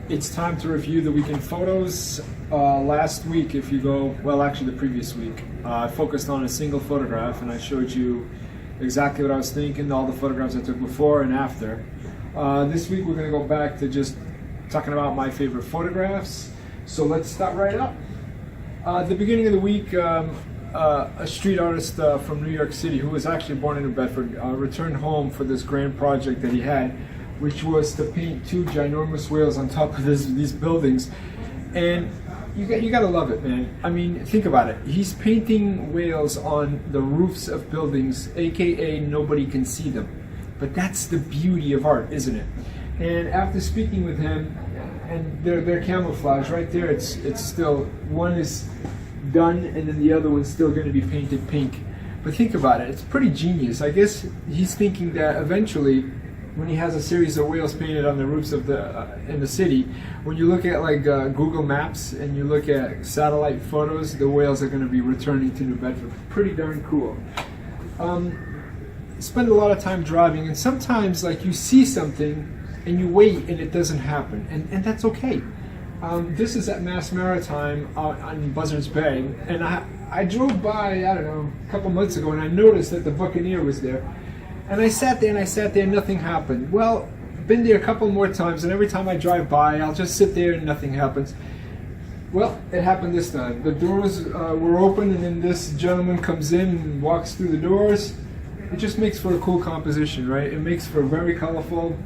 It's time to review the weekend photos. Last week, if you go, well, actually the previous week, I focused on a single photograph and I showed you exactly what I was thinking, all the photographs I took before and after. This week we're going to go back to just talking about my favorite photographs. So let's start right up. At the beginning of the week, a street artist from New York City who was actually born in New Bedford returned home for this grand project that he had, which was to paint two ginormous whales on top of these buildings. And you gotta love it, man. I mean, think about it. He's painting whales on the roofs of buildings, aka nobody can see them. But that's the beauty of art, isn't it? And after speaking with him, and they're camouflage right there, it's still, one is done and then the other one's still gonna be painted pink. But think about it, it's pretty genius. I guess he's thinking that eventually, when he has a series of whales painted on the roofs of in the city, when you look at like Google Maps and you look at satellite photos, the whales are going to be returning to New Bedford. Pretty darn cool. Spend a lot of time driving, and sometimes like you see something and you wait and it doesn't happen, and that's okay. This is at Mass Maritime on Buzzards Bay, and I drove by, I don't know, a couple months ago, and I noticed that the Buccaneer was there. And I sat there and nothing happened. Well, been there a couple more times, and every time I drive by, I'll just sit there and nothing happens. Well, it happened this time. The doors were open, and then this gentleman comes in and walks through the doors. It just makes for a cool composition, right? It makes for very colorful.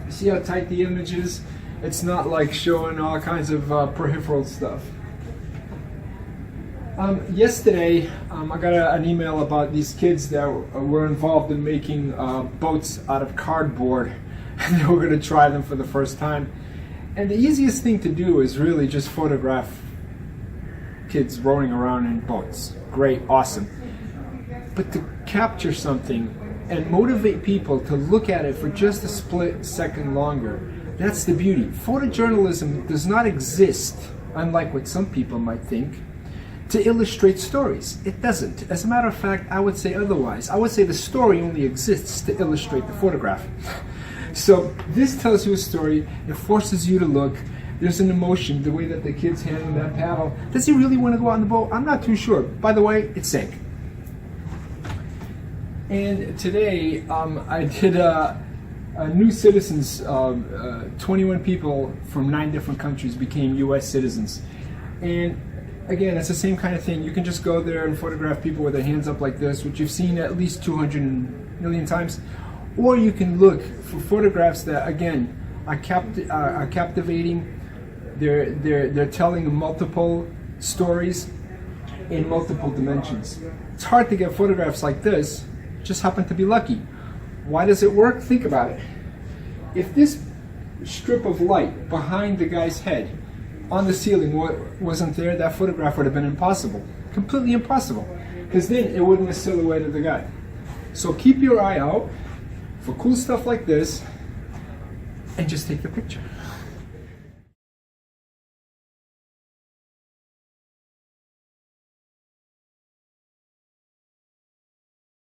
See how tight the image is? It's not like showing all kinds of peripheral stuff. Yesterday, I got an email about these kids that were involved in making boats out of cardboard, and they were going to try them for the first time. And the easiest thing to do is really just photograph kids rowing around in boats. Great, awesome. But to capture something and motivate people to look at it for just a split second longer, that's the beauty. Photojournalism does not exist, unlike what some people might think, to illustrate stories. It doesn't. As a matter of fact, I would say otherwise. I would say the story only exists to illustrate the photograph. So this tells you a story, it forces you to look, there's an emotion, the way that the kid's handling that paddle. Does he really want to go out on the boat? I'm not too sure. By the way, it sank. And today, I did a new citizens, 21 people from 9 different countries became US citizens. And again, it's the same kind of thing. You can just go there and photograph people with their hands up like this, which you've seen at least 200 million times. Or you can look for photographs that, again, are captivating. They're telling multiple stories in multiple dimensions. It's hard to get photographs like this. Just happen to be lucky. Why does it work? Think about it. If this strip of light behind the guy's head on the ceiling wasn't there, that photograph would have been impossible. Completely impossible. Because then it wouldn't have silhouetted the guy. So keep your eye out for cool stuff like this and just take the picture.